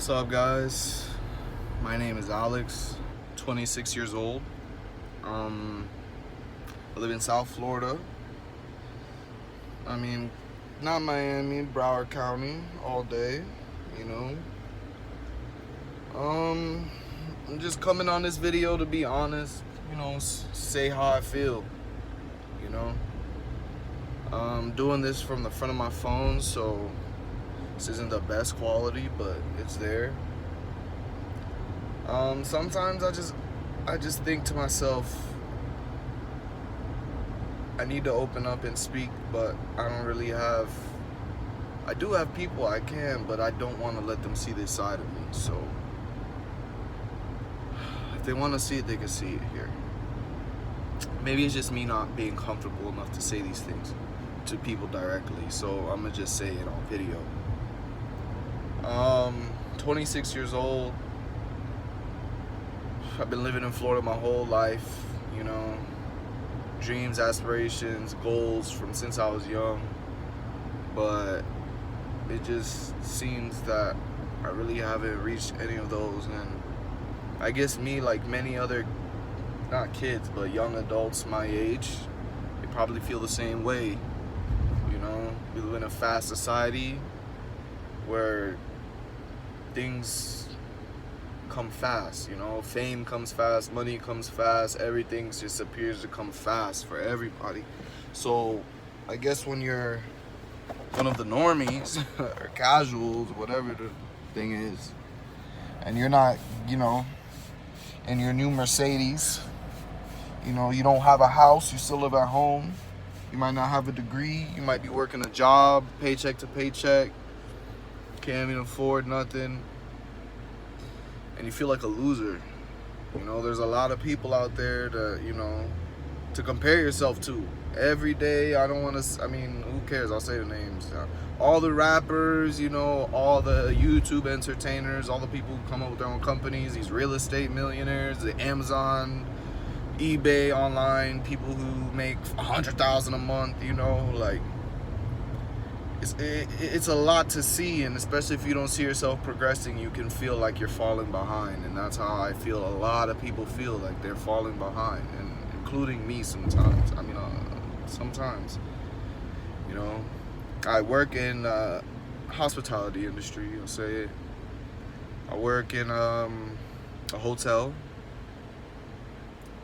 What's up, guys? My name is Alex, 26 years old. I live in South Florida. I mean, not Miami, Broward County, all day, you know. I'm just coming on this video to be honest, say how I feel, you know. I'm doing this from the front of my phone, so this isn't the best quality, but it's there. Sometimes I just think to myself, I need to open up and speak, but I don't really have. I do have people I can, but I don't want to let them see this side of me. So if they want to see it, they can see it here. Maybe it's just me not being comfortable enough to say these things to people directly. So I'm gonna just say it on video. 26 years old. I've been living in Florida my whole life, you know. Dreams, aspirations, goals from since I was young. But it just seems that I really haven't reached any of those. And I guess me, like many other, not kids, but young adults my age, they probably feel the same way. You know, we live in a fast society where things come fast, you know. Fame comes fast, money comes fast, everything just appears to come fast for everybody. So I guess when you're one of the normies or casuals, whatever the thing is, and you're not, you know, in your new Mercedes, you know, you don't have a house, you still live at home, you might not have a degree, you might be working a job, paycheck to paycheck, can't even afford nothing, and you feel like a loser. You know, there's a lot of people out there to compare yourself to every day. I don't want to, I mean, who cares? I'll say the names. All the rappers, you know, all the YouTube entertainers, all the people who come up with their own companies, these real estate millionaires, the Amazon, eBay online, people who make $100,000 a month, you know, like, it's a lot to see, and especially if you don't see yourself progressing, you can feel like you're falling behind, and that's how I feel. A lot of people feel like they're falling behind, and including me sometimes. I mean, sometimes, you know, I work in hospitality industry. I'll say it. I work in a hotel.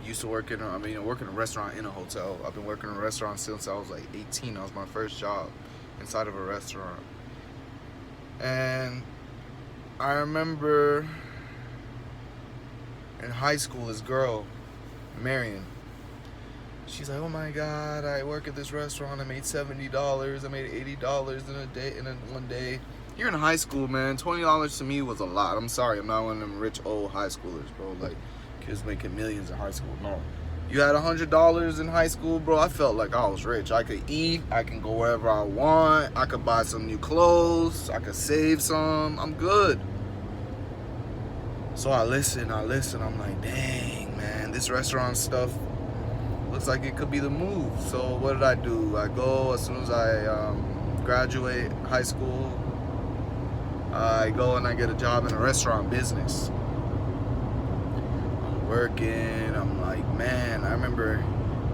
Used to work in I work in a restaurant in a hotel. I've been working in a restaurant since I was like 18. That was my first job inside of a restaurant. And I remember in high school, this girl, Marion, she's like, oh my God, I work at this restaurant, I made $70, I made $80 in one day. You're in high school, man. $20 to me was a lot. I'm sorry, I'm not one of them rich old high schoolers, bro. Like, kids making millions in high school. No. You had $100 in high school, bro. I felt like I was rich. I could eat. I can go wherever I want. I could buy some new clothes. I could save some. I'm good. So I listen. I'm like, dang, man, this restaurant stuff looks like it could be the move. So what did I do? I go as soon as I graduate high school. I go and I get a job in a restaurant business. I'm working. I'm like, man, I remember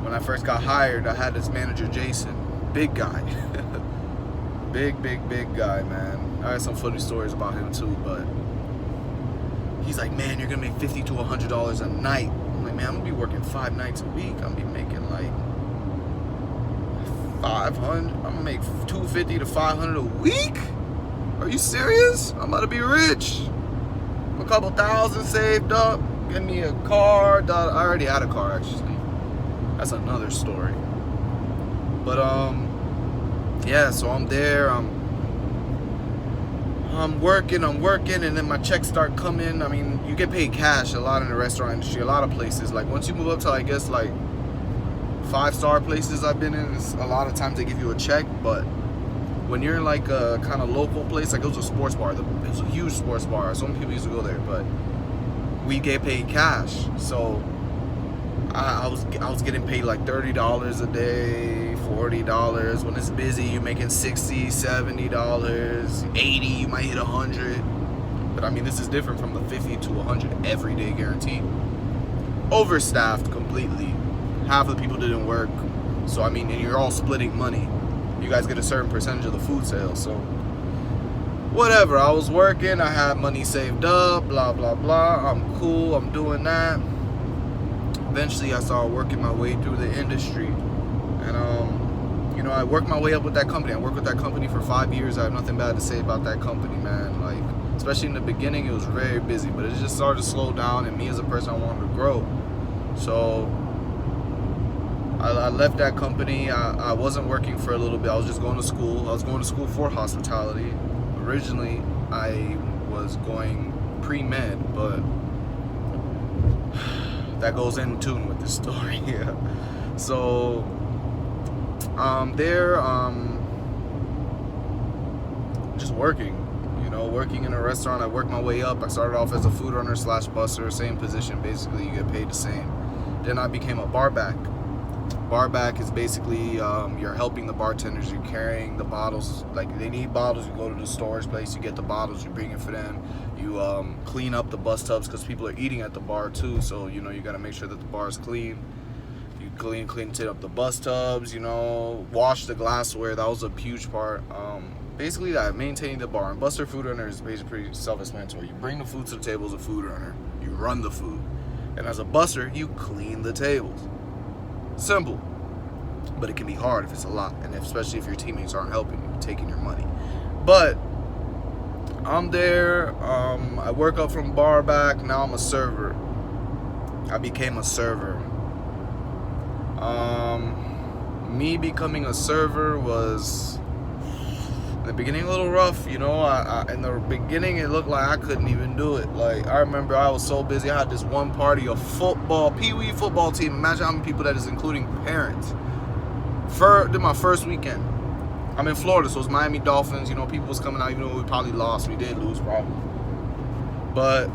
when I first got hired, I had this manager, Jason, big guy, big guy, man. I had some funny stories about him too, but he's like, man, you're gonna make $50 to $100 a night. I'm like, man, I'm gonna be working 5 nights a week. I'm gonna be making like 500. I'm gonna make $250 to $500 a week. Are you serious? I'm about to be rich. A couple thousand saved up. Get me a car. I already had a car, actually. That's another story. But yeah. So I'm there. I'm working, and then my checks start coming. I mean, you get paid cash a lot in the restaurant industry. A lot of places. Like once you move up to, I guess, like 5-star places I've been in, a lot of times they give you a check. But when you're in like a kind of local place, like it was a sports bar. It was a huge sports bar. So many people used to go there, but we get paid cash. So I was getting paid like $30 a day, $40. When it's busy, you're making $60, $70, $80. You might hit $100. But I mean, this is different from the 50 to 100 every day guaranteed. Overstaffed completely. Half of the people didn't work. So I mean, and you're all splitting money. You guys get a certain percentage of the food sales. So whatever, I was working, I had money saved up, blah blah blah. I'm cool, I'm doing that. Eventually I started working my way through the industry. And you know, I worked my way up with that company. I worked with that company for 5 years. I have nothing bad to say about that company, man. Like, especially in the beginning, it was very busy, but it just started to slow down, and me as a person, I wanted to grow. So I left that company. I wasn't working for a little bit. I was just going to school. I was going to school for hospitality. Originally, I was going pre-med, but that goes in tune with the story. Yeah. So just working. You know, working in a restaurant. I worked my way up. I started off as a food runner / busser, same position. Basically, you get paid the same. Then I became a bar back. Bar back is basically you're helping the bartenders. You're carrying the bottles. Like, they need bottles, you go to the storage place, you get the bottles, you bring it for them. You clean up the bus tubs, because people are eating at the bar too. So, you know, you got to make sure that the bar is clean. You clean up the bus tubs, you know, wash the glassware. That was a huge part. Basically, that maintaining the bar. And buster food runner is basically pretty self-explanatory. You bring the food to the table as a food runner. You run the food. And as a buster, you clean the tables. Simple. But it can be hard if it's a lot. And especially if your teammates aren't helping you, taking your money. But I'm there. I work up from bar back. Now I'm a server. I became a server. Me becoming a server was, in the beginning, a little rough. You know, in the beginning, it looked like I couldn't even do it. Like, I remember I was so busy. I had this one party, a football, pee-wee football team. Imagine how many people that is, including parents. Did my first weekend. I'm in Florida, so it's Miami Dolphins. You know, people was coming out, even though we probably lost. We did lose, probably. But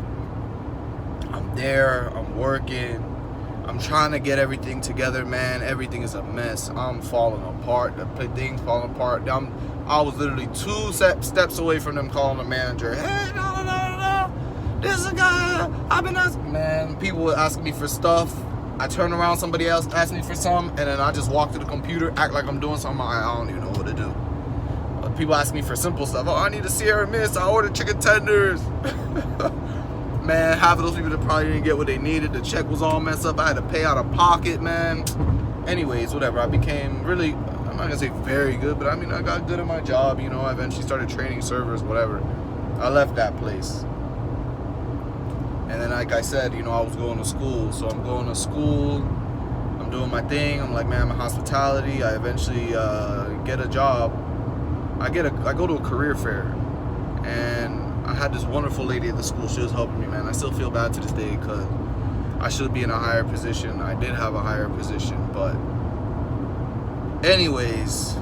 I'm there. I'm working. I'm trying to get everything together, man. Everything is a mess. I'm falling apart. The thing's falling apart. I was literally 2 steps away from them calling the manager. Hey, no. This is a guy. I've been asking. Man, people were asking me for stuff. I turn around, somebody else asks me for some, and then I just walk to the computer, act like I'm doing something. I don't even know what to do. People ask me for simple stuff. Oh, I need a Sierra Mist. I ordered chicken tenders. Man, half of those people that probably didn't get what they needed. The check was all messed up. I had to pay out of pocket, man. Anyways, whatever. I became really, I'm not going to say very good, but I mean, I got good at my job. You know, I eventually started training servers, whatever. I left that place. And then, like I said, you know, I was going to school. So I'm going to school. I'm doing my thing. I'm like, man, I'm in hospitality. I eventually get a job. I go to a career fair. And I had this wonderful lady at the school. She was helping me, man. I still feel bad to this day because I should be in a higher position. I did have a higher position, but anyways,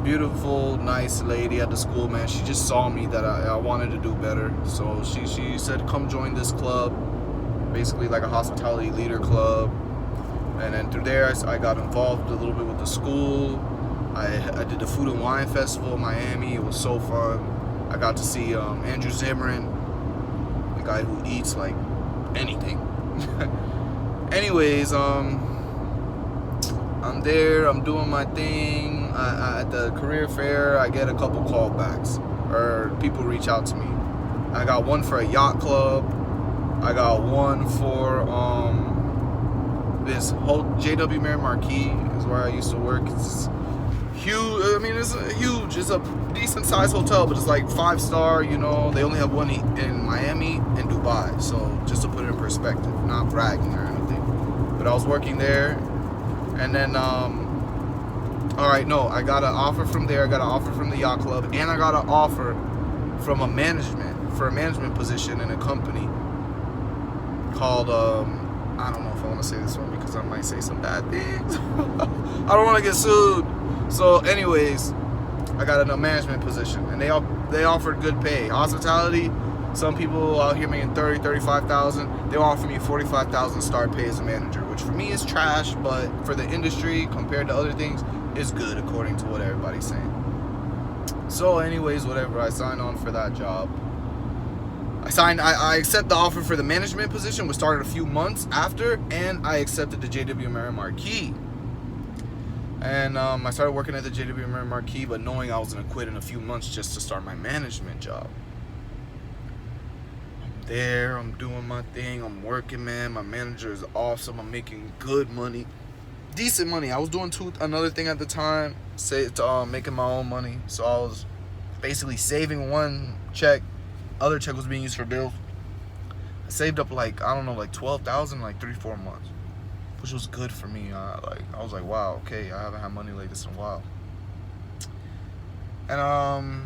beautiful, nice lady at the school, man. She just saw me that I wanted to do better. So she said, come join this club, basically like a hospitality leader club. And then through there, I got involved a little bit with the school. I did the Food and Wine Festival in Miami. It was so fun. I got to see Andrew Zimmern, the guy who eats like anything. Anyways, I'm there. I'm doing my thing. At the career fair, I get a couple callbacks, or people reach out to me. I got one for a yacht club. I got one for this whole JW Marriott Marquis is where I used to work. It's huge. I mean, it's huge. It's a decent sized hotel, but it's like 5-star. You know, they only have one in Miami and Dubai. So just to put it in perspective, not bragging or anything, but I was working there, and then all right, no, I got an offer from there. I got an offer from the yacht club, and I got an offer from a management position in a company called I don't know if I want to say this one because I might say some bad things. I don't want to get sued. So anyways, I got a management position, and they offered good pay. Hospitality, some people out here making 30, 35,000. They offer me 45,000 start pay as a manager, which for me is trash, but for the industry compared to other things is good according to what everybody's saying. So anyways, whatever, I signed on for that job. I accept the offer for the management position, which started a few months after, and I accepted the JW Marquis. And I started working at the JW Marquis, but knowing I was going to quit in a few months just to start my management job. I'm there, I'm doing my thing, I'm working, man. My manager is awesome. I'm making good money, decent money. I was doing another thing at the time, making my own money. So I was basically saving one check, other check was being used for bills. I saved up like, I don't know, like 12,000 like 3-4 months, which was good for me. I was like, wow, okay, I haven't had money like this in a while. And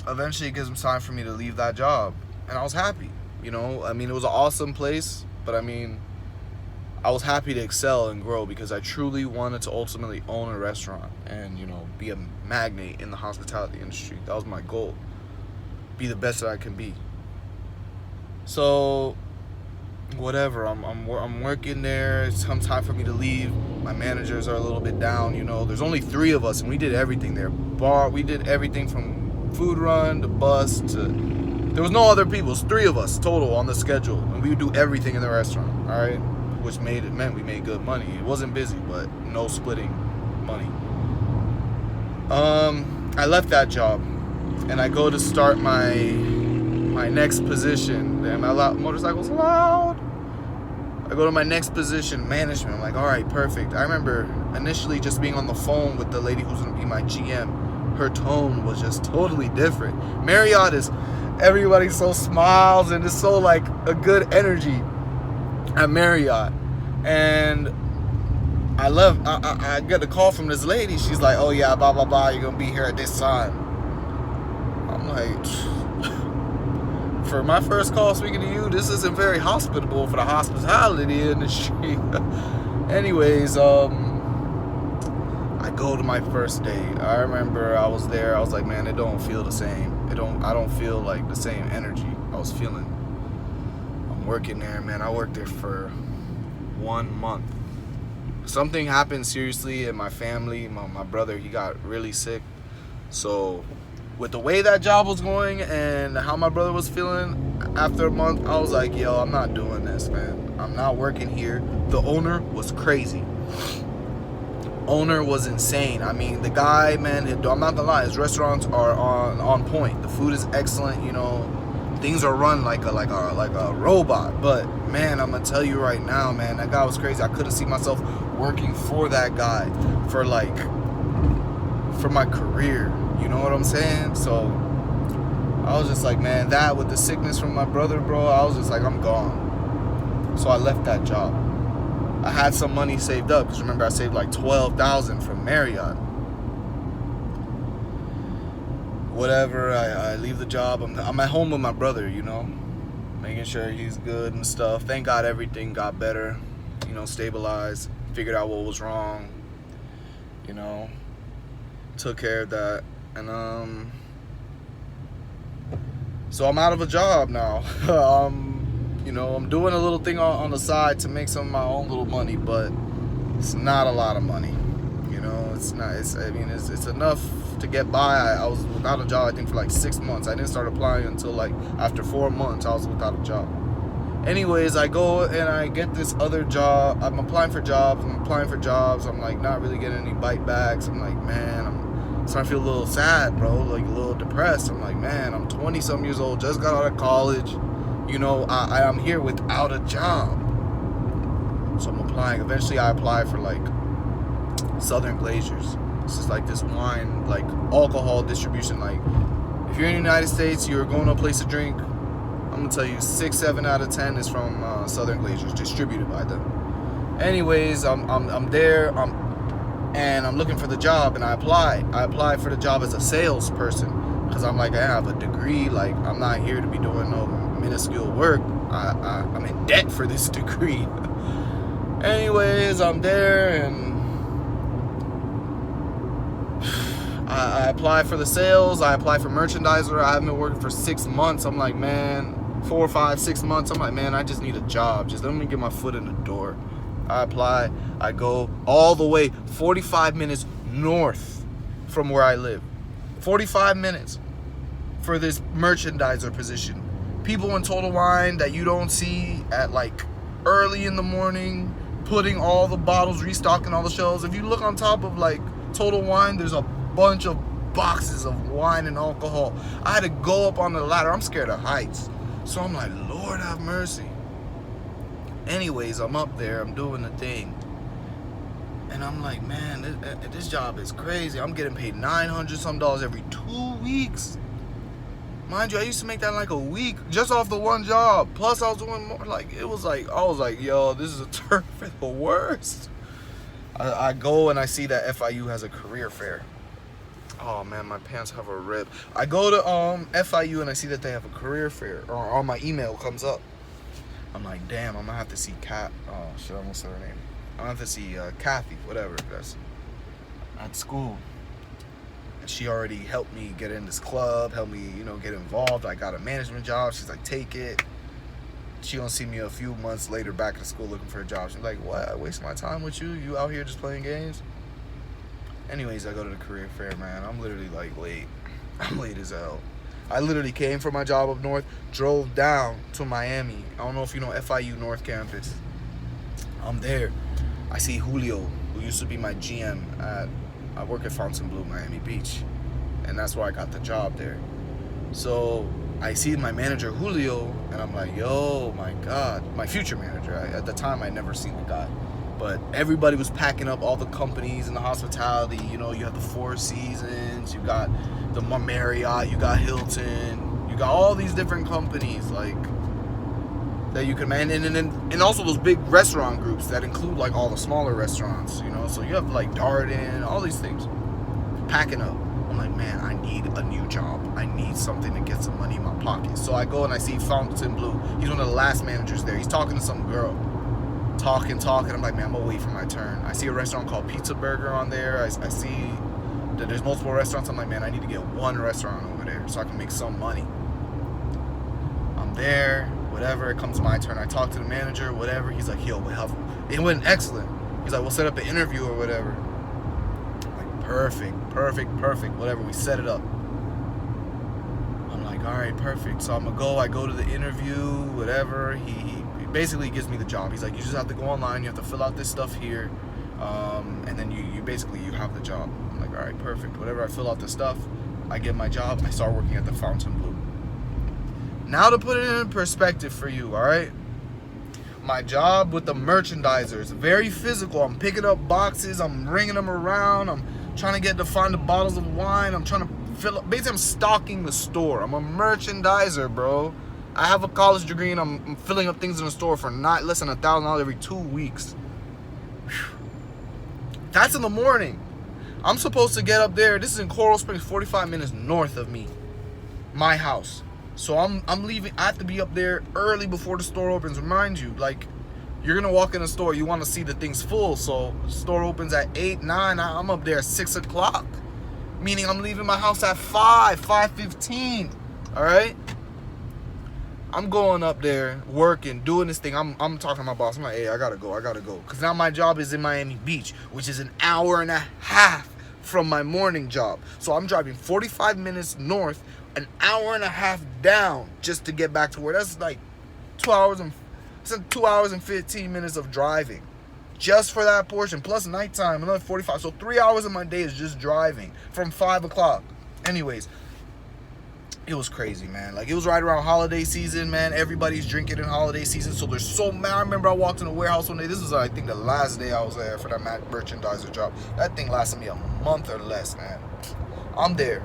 eventually it gives them time for me to leave that job, and I was happy. You know, I mean, it was an awesome place, but I mean, I was happy to excel and grow because I truly wanted to ultimately own a restaurant and, you know, be a magnate in the hospitality industry. That was my goal. Be the best that I can be. So whatever, I'm working there. It's come time for me to leave. My managers are a little bit down, you know. There's only 3 of us, and we did everything there. We did everything from food run to bus to, there was no other people. It was 3 of us total on the schedule, and we would do everything in the restaurant, all right? Which meant we made good money. It wasn't busy, but no splitting money. I left that job, and I go to start my next position. Damn, my motorcycle's loud. I go to my next position, management. I'm like, all right, perfect. I remember initially just being on the phone with the lady who's gonna be my GM. Her tone was just totally different. Marriott is, everybody so smiles and it's so like a good energy at Marriott. And I get a call from this lady. She's like, oh yeah, blah blah blah, you're gonna be here at this time. I'm like, for my first call speaking to you, this isn't very hospitable for the hospitality industry. Anyways, I go to my first day. I remember I was there, I was like, man, it don't feel the same. I don't feel like the same energy I was feeling. I'm working there, man. I worked there for 1 month. Something happened seriously in my family. My brother, he got really sick. So with the way that job was going and how my brother was feeling after a month, I was like, yo, I'm not doing this, man. I'm not working here. The owner was crazy. Owner was insane. I mean, the guy, man, I'm not gonna lie, his restaurants are on point. The food is excellent, you know. Things are run like a robot. But man, I'm gonna tell you right now, man, that guy was crazy. I couldn't see myself working for that guy for my career. You know what I'm saying? So I was just like, man, that with the sickness from my brother, bro, I was just like, I'm gone. So I left that job. I had some money saved up, because remember I saved like 12,000 from Marriott. Whatever, I leave the job. I'm at home with my brother, you know, making sure he's good and stuff. Thank God everything got better, you know, stabilized, figured out what was wrong, you know, took care of that. And so I'm out of a job now. You know, I'm doing a little thing on the side to make some of my own little money, but it's not a lot of money. You know, it's not. It's enough to get by. I was without a job, I think, for like 6 months. I didn't start applying until like after 4 months. I was without a job. Anyways, I go and I get this other job. I'm applying for jobs. I'm like not really getting any bite backs. I'm like, man, I'm starting to feel a little sad, bro. Like a little depressed. I'm like, man, I'm 20-some years old, just got out of college. You know, I'm here without a job. So I'm applying. Eventually I apply for like Southern Glaciers. This is like this wine, like alcohol distribution. Like if you're in the United States, you're going to a place to drink, I'm gonna tell you 6-7 out of 10 is from Southern Glaciers, distributed by them. Anyways, I'm there, and I'm looking for the job, and I apply for the job as a salesperson, because I'm like, I have a degree. Like, I'm not here to be doing no minuscule work. I'm in debt for this degree. Anyways, I'm there, and I apply for the sales. I apply for merchandiser. I haven't been working for 6 months. I'm like, man, 4, 5, 6 months. I'm like, man, I just need a job. Just let me get my foot in the door. I apply. I go all the way 45 minutes north from where I live. 45 minutes for this merchandiser position. people in Total Wine that you don't see at like early in the morning, putting all the bottles, restocking all the shelves. If you look on top of like Total Wine, there's a bunch of boxes of wine and alcohol. I had to go up on the ladder. I'm scared of heights, so I'm like, Lord have mercy. Anyways, I'm up there, I'm doing the thing, and I'm like, man, this job is crazy. I'm getting paid $900 some every 2 weeks. Mind you, I used to make that in like a week just off the one job. Plus, I was doing more. Like, it was like, I was like, yo, this is a turn for the worst. I go and I see that FIU has a career fair. Oh man, my pants have a rip. I go to FIU and I see that they have a career fair, or on my email comes up. I'm like, damn, I'm gonna have to see Kat. Oh shit, I almost said her name. I'm gonna have to see Kathy, whatever that's at school. And she already helped me get in this club, helped me, you know, get involved. I got a management job. She's like, take it. She gonna see me a few months later back at school looking for a job. She's like, what? I waste my time with you? You out here just playing games? Anyways, I go to the career fair, man. I'm literally like late. I'm late as hell. I literally came from my job up north, drove down to Miami. I don't know if you know FIU North Campus. I'm there. I see Julio, who used to be my GM I work at Fontainebleau, Miami Beach. And that's where I got the job there. So I see my manager, Julio, and I'm like, yo, my God. My future manager. At the time, I'd never seen the guy. But everybody was packing up, all the companies in the hospitality. You know, you have the Four Seasons, you got the Marriott, you got Hilton, you got all these different companies, like, that you can man, and also those big restaurant groups that include like all the smaller restaurants, you know. So you have like Darden, all these things packing up. I'm like, man, I need a new job. I need something to get some money in my pocket. So I go and I see Fontainebleau. He's one of the last managers there. He's talking to some girl, talking. I'm like, man, I'm gonna wait for my turn. I see a restaurant called Pizza Burger on there. I see that there's multiple restaurants. I'm like, man, I need to get one restaurant over there so I can make some money. I'm there, whatever. It comes my turn. I talk to the manager, whatever. He's like, yo, it went excellent. He's like, we'll set up an interview or whatever. I'm like, perfect, whatever. We set it up. I'm like, all right, perfect. So I go to the interview, whatever. He basically gives me the job. He's like, you just have to go online, you have to fill out this stuff here, and then you basically have the job. I'm like, all right, perfect, whatever. I fill out the stuff, I get my job, I start working at the Fontainebleau. Now to put it in perspective for you, all right, my job with the merchandisers, very physical. I'm picking up boxes, I'm ringing them around, I'm trying to find the bottles of wine, I'm trying to fill up, basically I'm stocking the store. I'm a merchandiser, bro. I have a college degree and I'm filling up things in the store for not less than $1,000 every 2 weeks. Whew. That's in the morning. I'm supposed to get up there. This is in Coral Springs, 45 minutes north of me, my house. So I'm leaving. I have to be up there early before the store opens. Remind you, like, you're gonna walk in the store, you want to see the things full. So the store opens at 8, 9. I'm up there at 6 o'clock, meaning I'm leaving my house at 5:15. All right. I'm going up there, working, doing this thing. I'm talking to my boss. I'm like, hey, I gotta go. Because now my job is in Miami Beach, which is an hour and a half from my morning job. So I'm driving 45 minutes north, an hour and a half down just to get back to work. That's like 2 hours and 15 minutes of driving just for that portion. Plus nighttime, another 45. So 3 hours of my day is just driving from 5 o'clock. Anyways, it was crazy, man. Like, it was right around holiday season, man. Everybody's drinking in holiday season, so there's so many. I remember I walked in the warehouse one day. This was, I think, the last day I was there for that merchandiser job. That thing lasted me a month or less, man. I'm there.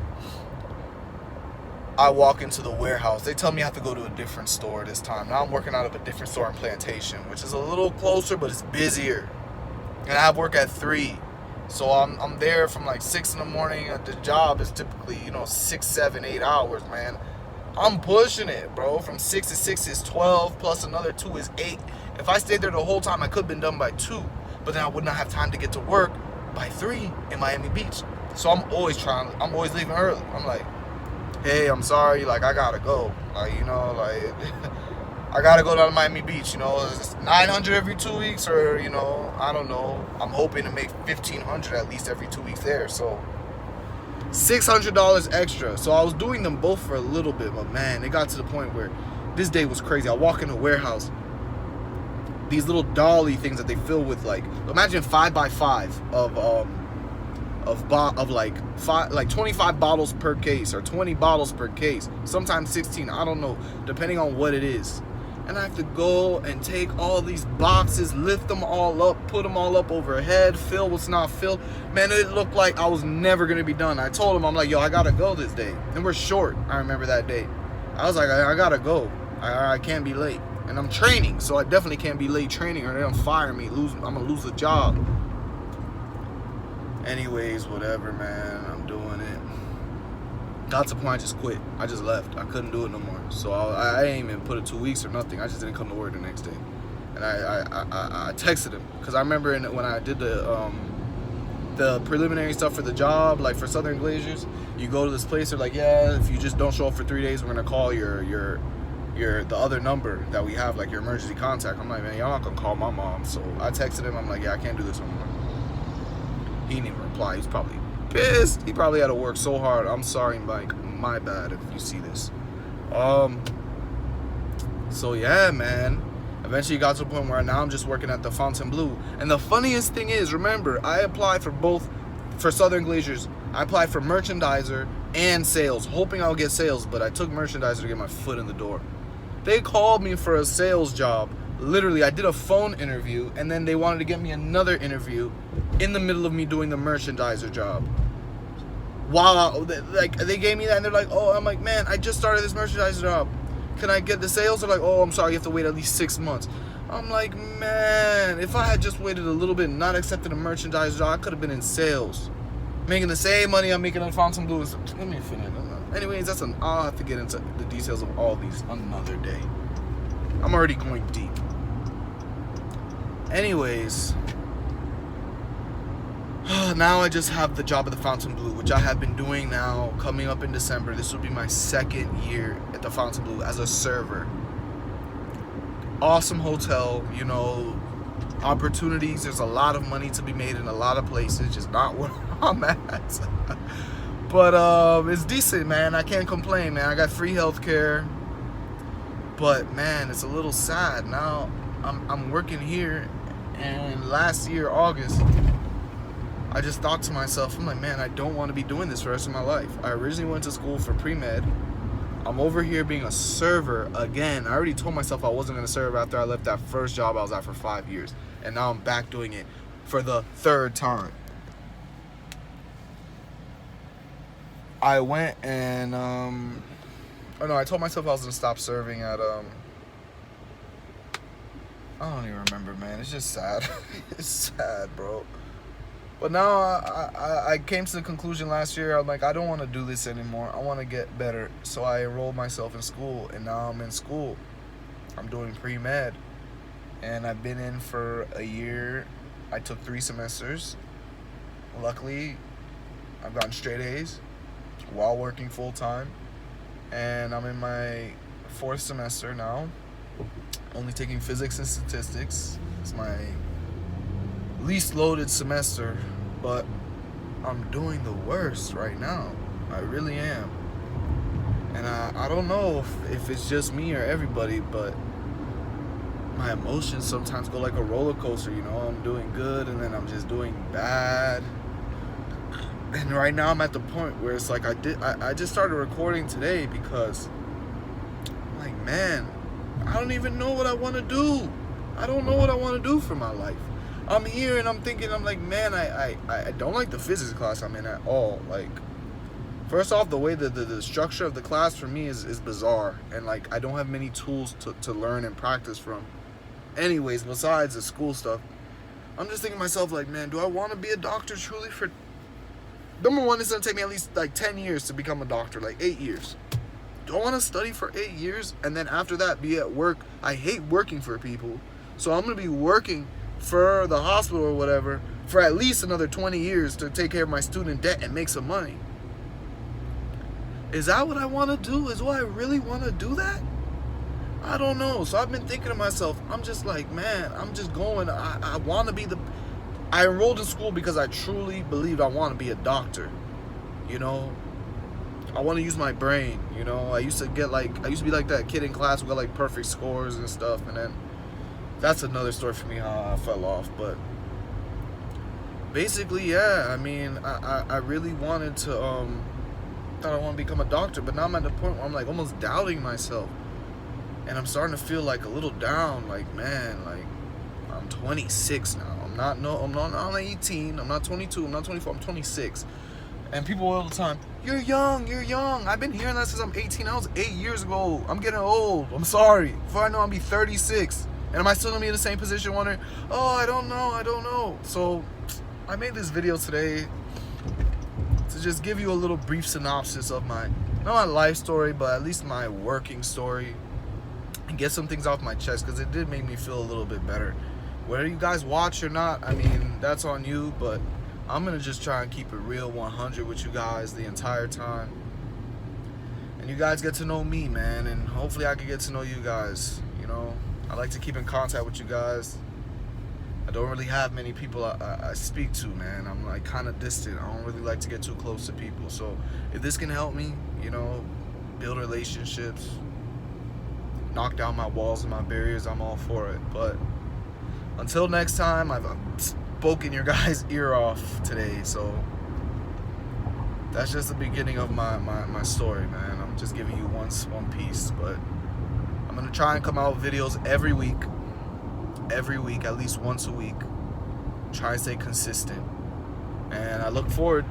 I walk into the warehouse. They tell me I have to go to a different store this time. Now I'm working out of a different store in Plantation, which is a little closer, but it's busier. And I have work at 3. So I'm there from like 6 in the morning. The job is typically, 6, 7, 8 hours, man. I'm pushing it, bro. From 6 to 6 is 12, plus another 2 is 8. If I stayed there the whole time, I could have been done by 2. But then I would not have time to get to work by 3 in Miami Beach. So I'm always leaving early. I'm like, hey, I'm sorry, like, I gotta go. Like, I gotta go down to Miami Beach, it's $900 every 2 weeks, or, I don't know. I'm hoping to make $1,500 at least every 2 weeks there, so $600 extra. So I was doing them both for a little bit, but man, it got to the point where This day was crazy. I walk in a warehouse. These little dolly things that they fill with, like, imagine 5x5 of like 25 bottles per case or 20 bottles per case, sometimes 16, I don't know, depending on what it is. And I have to go and take all these boxes, lift them all up, put them all up overhead, fill what's not filled. Man, it looked like I was never gonna be done. I told him, I'm like, yo, I gotta go this day, and we're short. I remember that day. I was like, I gotta go. I can't be late, and I'm training, so I definitely can't be late training, or they're gonna fire me. I'm gonna lose the job. Anyways, whatever, man. I'm doing it. Got to the point I just quit. I just left. I couldn't do it no more. So I ain't even put it 2 weeks or nothing. I just didn't come to work the next day. And I texted him, because I remember when I did the preliminary stuff for the job, like for Southern Glaciers, you go to this place. They're like, yeah, if you just don't show up for 3 days, we're gonna call the other number that we have, like your emergency contact. I'm like, man, y'all not gonna call my mom. So I texted him. I'm like, yeah, I can't do this anymore. He didn't even reply. He's probably pissed. He probably had to work so hard. I'm sorry, Mike. My bad if you see this. So yeah, man. Eventually got to the point where now I'm just working at the Fontainebleau. And the funniest thing is, remember, I applied for Southern Glaciers. I applied for merchandiser and sales, hoping I'll get sales, but I took merchandiser to get my foot in the door. They called me for a sales job. Literally, I did a phone interview, and then they wanted to get me another interview in the middle of me doing the merchandiser job. Wow, like, they gave me that, and they're like, oh, I'm like, man, I just started this merchandiser job. Can I get the sales? They're like, oh, I'm sorry, you have to wait at least 6 months. I'm like, man, if I had just waited a little bit and not accepted a merchandiser job, I could have been in sales, making the same money I'm making on Fontainebleau. Let me finish. Anyways, I'll have to get into the details of all these another day. I'm already going deep. Anyways, now I just have the job at the Fontainebleau, which I have been doing now, coming up in December. This will be my 2nd year at the Fontainebleau as a server. Awesome hotel, you know, opportunities. There's a lot of money to be made in a lot of places, just not where I'm at. But it's decent, man. I can't complain, man. I got free healthcare. But man, it's a little sad. Now I'm working here, and last year, August, I just thought to myself, I'm like, man, I don't want to be doing this for the rest of my life. I originally went to school for pre-med. I'm over here being a server again. I already told myself I wasn't going to serve after I left that first job I was at for 5 years. And now I'm back doing it for the 3rd time. I went and, I told myself I was going to stop serving at, I don't even remember, man. It's just sad. It's sad, bro. But now I came to the conclusion last year, I'm like, I don't want to do this anymore. I want to get better. So I enrolled myself in school, and now I'm in school. I'm doing pre-med, and I've been in for a year. I took 3 semesters. Luckily, I've gotten straight A's while working full-time, and I'm in my 4th semester now, only taking physics and statistics. It's my least loaded semester, but I'm doing the worst right now. I really am. And I don't know if it's just me or everybody, but my emotions sometimes go like a roller coaster, you know. I'm doing good, and then I'm just doing bad. And right now I'm at the point where it's like I just started recording today because I'm like, man, I don't even know what I want to do. I don't know what I want to do for my life. I'm here and I'm thinking, I'm like, man, I don't like the physics class I'm in at all. Like, first off, the way the structure of the class for me is bizarre, and like I don't have many tools to learn and practice from. Anyways, besides the school stuff, I'm just thinking to myself, like, man, do I want to be a doctor truly? For number one, it's gonna take me at least like 10 years to become a doctor, like 8 years. Do I want to study for 8 years and then after that be at work? I hate working for people, so I'm gonna be working for the hospital or whatever for at least another 20 years to take care of my student debt and make some money. Is that what I want to do? Do I really want to do that? I don't know. So I've been thinking to myself, I'm just like, man, I'm just going, I want to be I enrolled in school because I truly believed I want to be a doctor, you know? I want to use my brain, you know. I used to be like that kid in class who got like perfect scores and stuff, and then that's another story for me how I fell off. But basically, yeah, I mean, I really wanted to thought I want to become a doctor, but now I'm at the point where I'm like almost doubting myself, and I'm starting to feel like a little down. Like, man, like I'm 26 now. I'm not 18. I'm not 22. I'm not 24. I'm 26. And people all the time, you're young. I've been hearing that since I'm 18. That was 8 years ago. I'm getting old. I'm sorry. Before I know, I'll be 36. And am I still gonna be in the same position wondering, oh, I don't know. So I made this video today to just give you a little brief synopsis of not my life story, but at least my working story, and get some things off my chest, because it did make me feel a little bit better. Whether you guys watch or not, I mean, that's on you, but I'm gonna just try and keep it real 100 with you guys the entire time, and you guys get to know me, man, and hopefully I can get to know you guys. You know, I like to keep in contact with you guys. I don't really have many people I speak to, man. I'm like kind of distant. I don't really like to get too close to people. So if this can help me, you know, build relationships, knock down my walls and my barriers, I'm all for it. But until next time, I've spoken your guys' ear off today. So that's just the beginning of my story, man. I'm just giving you one piece, but I'm gonna try and come out with videos every week, at least once a week. Try and stay consistent, and I look forward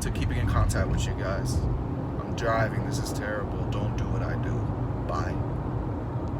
to keeping in contact with you guys. I'm driving. This is terrible. Don't do what I do. Bye.